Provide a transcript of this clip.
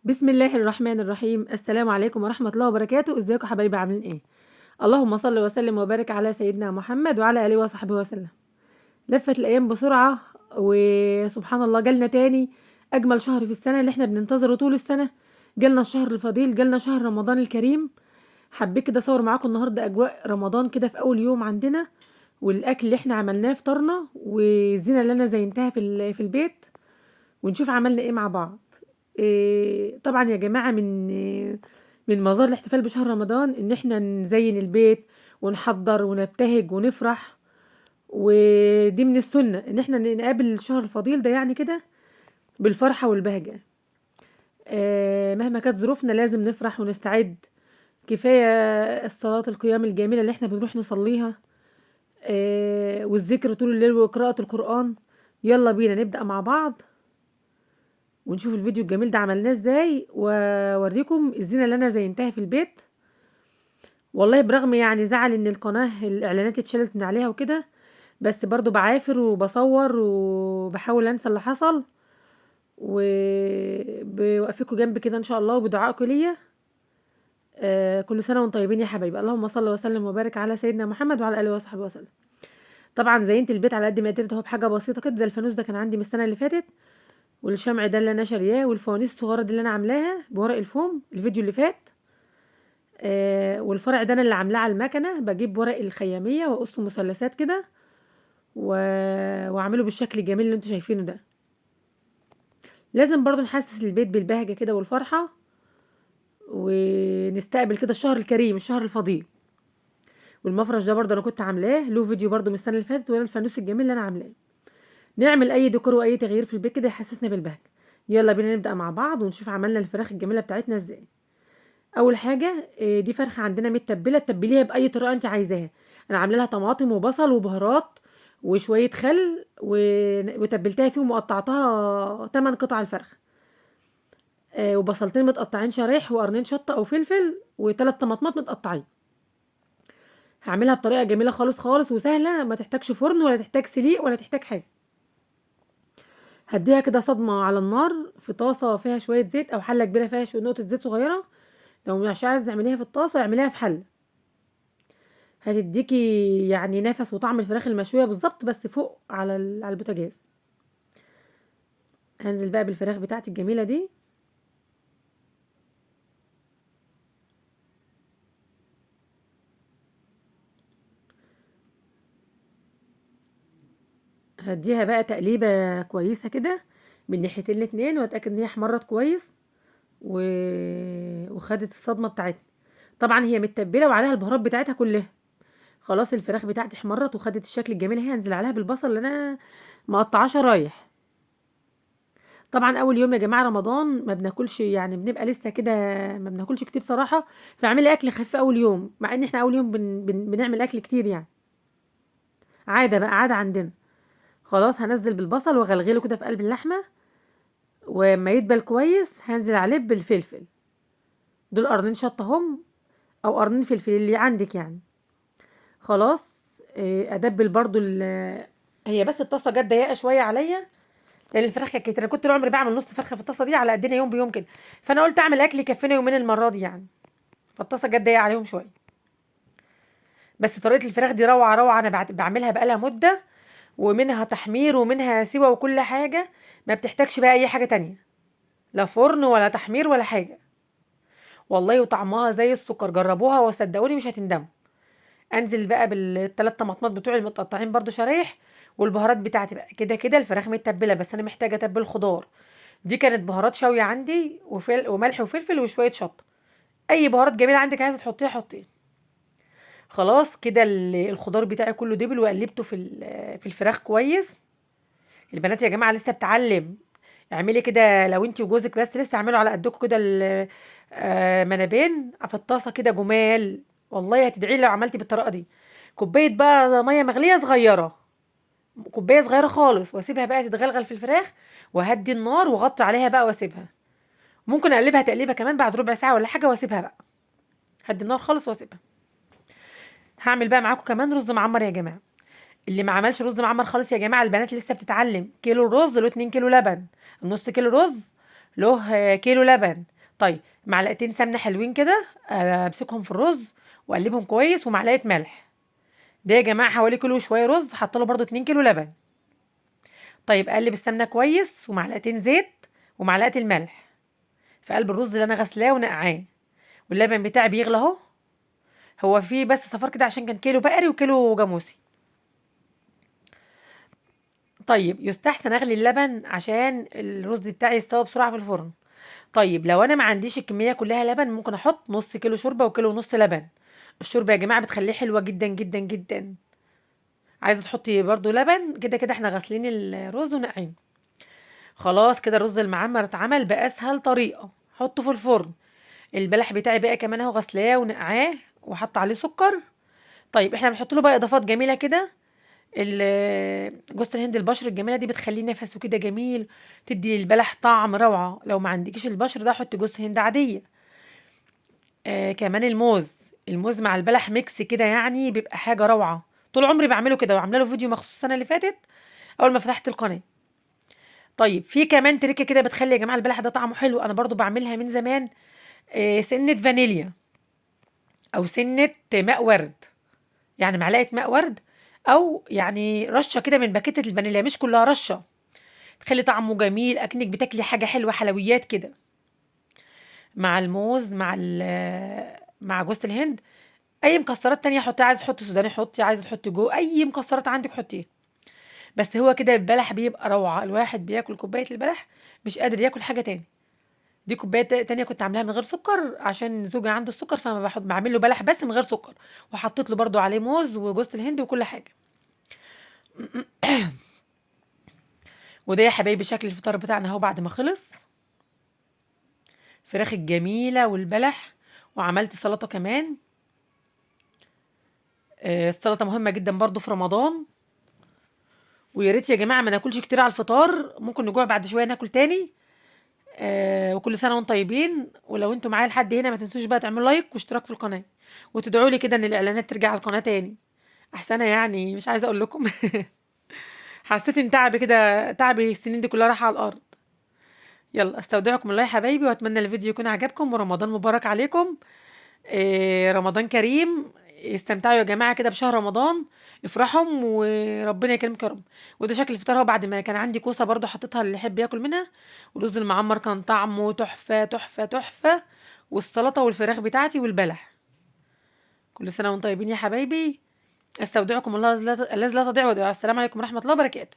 بسم الله الرحمن الرحيم. السلام عليكم ورحمة الله وبركاته. ازيكم حبايبي عاملين ايه؟ اللهم صل وسلم وبارك على سيدنا محمد وعلى اله وصحبه وسلم. لفت الايام بسرعة وسبحان الله جالنا تاني اجمل شهر في السنة اللي احنا بننتظره طول السنة. جالنا الشهر الفضيل، جالنا شهر رمضان الكريم. حبيت كده اصور معاكم النهارده اجواء رمضان كده في اول يوم عندنا، والاكل اللي احنا عملناه فطرنا، والزينة اللي انا زينتها في البيت، ونشوف عملنا ايه مع بعض. طبعا يا جماعة من مظاهر الاحتفال بشهر رمضان ان احنا نزين البيت ونحضر ونبتهج ونفرح. ودي من السنة ان احنا نقابل الشهر الفضيل ده يعني كده بالفرحة والبهجة. مهما كانت ظروفنا لازم نفرح ونستعد. كفاية الصلاة القيام الجميلة اللي احنا بنروح نصليها، والذكر طول الليل وقراءة القرآن. يلا بينا نبدأ مع بعض ونشوف الفيديو الجميل ده عملناه ازاي، واوريكم الزينة اللي انا زينتها في البيت. والله برغم يعني زعل ان القناة الاعلانات اتشالت من عليها وكده، بس برضو بعافر وبصور وبحاول انسى اللي حصل، وبوقفكم جنبي كده ان شاء الله وبدعائكم ليا. كل سنة وانتم طيبين يا حبايبي. اللهم صل وسلم وبارك على سيدنا محمد وعلى اله وصحبه وسلم. طبعا زينت البيت على قد ما قدرت اهو بحاجة بسيطة كده. ده الفانوس ده كان عندي من السنة اللي فاتت، والشمع ده اللي انا شارياه، والفوانيس الصغيره دي اللي انا عاملاها بورق الفوم الفيديو اللي فات. والفرع ده انا اللي عاملاه على المكنه، بجيب ورق الخياميه واقصه مثلثات كده و... واعمله بالشكل الجميل اللي انتوا شايفينه ده. لازم برضو نحسس البيت بالبهجه كده والفرحه، ونستقبل كده الشهر الكريم الشهر الفضيل. والمفرش ده برضو انا كنت عاملاه له فيديو برضو من السنه اللي فاتت، وده الفانوس الجميل اللي انا عاملاه. نعمل اي ديكور واي تغيير في البيت كده يحسسنا بالبهجه. يلا بينا نبدا مع بعض ونشوف عملنا الفراخ الجميله بتاعتنا ازاي. اول حاجه دي فرخه عندنا متبله، تتبليها باي طريقه انت عايزاها. انا عامله لها طماطم وبصل وبهارات وشويه خل وتبلتها فيه ومقطعتها 8 قطع الفرخه. وبصلتين متقطعين شرايح وقرنين شطه او فلفل وثلاث طماطمات متقطعين. هعملها بطريقه جميله خالص خالص وسهله، ما تحتاجش فرن ولا تحتاج سليق ولا تحتاج حاجه. هديها كده صدمه على النار في طاسه فيها شويه زيت او حله كبيره فيها نقطه زيت صغيره. لو مش عايز تعمليها في الطاسه اعمليها في حله، هتديكي يعني نفس وطعم الفراخ المشوية بالظبط بس فوق على البوتاجاز. هنزل بقى بالفراخ بتاعتي الجميلة دي. هديها بقى تقليبة كويسة كده من ناحيتين الاتنين، واتأكد ان هي احمرت كويس و... وخدت الصدمة بتاعتنا. طبعا هي متبلة وعليها البهارات بتاعتها كلها. خلاص الفراخ بتاعتي احمرت وخدت الشكل الجميل، هي هنزل عليها بالبصل اللي انا مقطعاه شرايح. طبعا اول يوم يا جماعه رمضان ما بناكلش، يعني بنبقى لسه كده ما بناكلش كتير صراحه. فاعملي اكل خفيف اول يوم، مع ان احنا اول يوم بنعمل اكل كتير يعني. عاده بقى عاده عندنا. خلاص هنزل بالبصل واغلغله كده في قلب اللحمه، وما يدبل كويس هنزل عليه بالفلفل. دول قرنين شطه هم، او قرنين فلفل اللي عندك يعني. خلاص ادبل برضو هي بس الطاسه جت ضيقه شويه عليا، لان الفراخ كانت كتير. انا كنت طول عمري بعمل نص فرخه في الطاسه دي على قدنا يوم بيوم كده، فانا قلت اعمل اكل يكفينا يومين المره دي يعني. فالطاسه جت ضيقه عليهم شويه. بس طريقه الفراخ دي روعه روعه، انا بعملها بقالها مده، ومنها تحمير ومنها سوا وكل حاجه. ما بتحتاجش بقى اي حاجه تانية، لا فرن ولا تحمير ولا حاجه. والله وطعمها زي السكر، جربوها وصدقوني مش هتندموا. انزل بقى بالثلاث طماطمات بتوعي المتقطعين برضو شرايح، والبهارات بتاعتي بقى كده كده. الفراخ متبله بس انا محتاجه اتبل خضار. دي كانت بهارات شوي عندي وملح وفلفل وشويه شطه. اي بهارات جميله عندك عايزه تحطيها حطيها. خلاص كده الخضار بتاعي كله دبل وقلبته في الفراخ كويس. البنات يا جماعه لسه بتعلم. اعملي كده لو انت وجوزك بس لسه، اعملوا على قدكم كده منابين في الطاسه كده جمال. والله هتدعي لي لو عملتي بالطريقه دي. كوبايه بقى ميه مغليه صغيره، كوبايه صغيره خالص، واسيبها بقى تتغلغل في الفراخ، وهدي النار واغطي عليها بقى واسيبها. ممكن اقلبها تقليبه كمان بعد ربع ساعه ولا حاجه واسيبها بقى. هدي النار خالص واسيبها. هعمل بقى معاكم كمان رز معمر يا جماعه. اللي ما عملش رز معمر خالص يا جماعه، البنات لسه بتتعلم. كيلو رز له 2 كيلو لبن، نص كيلو رز له كيلو لبن. طيب معلقتين سمنة حلوين كده، امسكهم في الرز واقلبهم كويس، ومعلقة ملح. ده يا جماعة حوالي كيلو وشوية رز، حاطه له برضو 2 كيلو لبن. طيب اقلب السمنة كويس ومعلقتين زيت ومعلقة الملح في قلب الرز اللي انا غسلاه ونقعاه، واللبن بتاعي بيغلى اهو. هو فيه بس صفار كده عشان كان كيلو بقري وكيلو جاموسي. طيب يستحسن اغلي اللبن عشان الرز بتاعي يستوي بسرعة في الفرن. طيب لو انا ما عنديش الكميه كلها لبن، ممكن احط نص كيلو شوربه وكيلو ونص لبن. الشوربه يا جماعه بتخليه حلوه جدا جدا جدا. عايزه تحطي برضو لبن، كده كده احنا غاسلين الرز ونقعين. خلاص كده الرز المعمر اتعمل باسهل طريقه، حطه في الفرن. البلح بتاعي بقى كمان اهو غسلاه ونقعاه وحط عليه سكر. طيب احنا بنحط له بقى اضافات جميله كده. جوز الهند البشر الجميله دي بتخليه نفسه كده جميل، تدي للبلح طعم روعه. لو ما عندكيش البشر ده حطي جوز هند عاديه. كمان الموز مع البلح ميكس كده يعني بيبقى حاجة روعة. طول عمري باعمله كده، وعاملة له فيديو مخصوص السنة اللي فاتت أول ما فتحت القناة. طيب في كمان تركة كده بتخلي يا جماعة البلح ده طعمه حلو، أنا برضو باعملها من زمان. سنة فانيليا أو سنة ماء ورد، يعني معلقة ماء ورد، أو يعني رشة كده من باكيتة الفانيليا، مش كلها رشة. تخلي طعمه جميل أكنك بتاكلي حاجة حلوة، حلويات كده. مع الموز مع جوز الهند. اي مكسرات تانية حطيها، عايزه تحطي سوداني حطي، عايزه تحطي اي مكسرات عندك حطيها. بس هو كده البلح بيبقى روعه، الواحد بياكل كوبايه البلح مش قادر ياكل حاجه تاني. دي كوبايه تانية كنت عاملاها من غير سكر عشان زوجي عنده السكر، فما بعمل له بلح بس من غير سكر. وحطيت له برضو عليه موز وجوز الهند وكل حاجه. وده يا حبايبي شكل الفطار بتاعنا اهو بعد ما خلص. الفراخ الجميله والبلح، وعملت سلطه كمان. السلطه مهمه جدا برضو في رمضان. ويا ريت يا جماعه ما ناكلش كتير على الفطار، ممكن نجوع بعد شويه ناكل تاني. وكل سنه وانتم طيبين. ولو انتم معايا لحد هنا ما تنسوش بقى تعملوا لايك واشتراك في القناه، وتدعوا لي كده ان الاعلانات ترجع على القناه تاني. احسنها يعني، مش عايزه اقول لكم. حسيت ان تعبي كده، تعبي السنين دي كلها راح على الارض. يلا استودعكم الله يا حبايبي، واتمنى الفيديو يكون عجبكم، ورمضان مبارك عليكم. رمضان كريم. استمتعوا يا جماعة كده بشهر رمضان، افرحوا وربنا يكرمكم يا رب. وده شكل الفطار اهو، بعد ما كان عندي كوسة برضو حطيتها اللي يحب ياكل منها، والرز المعمر كان طعمه تحفة تحفة تحفة، والسلطة والفراخ بتاعتي والبلح. كل سنة وانتم طيبين يا حبايبي. استودعكم الله الذي لا تضيع ودائعه. السلام عليكم ورحمة الله وبركاته.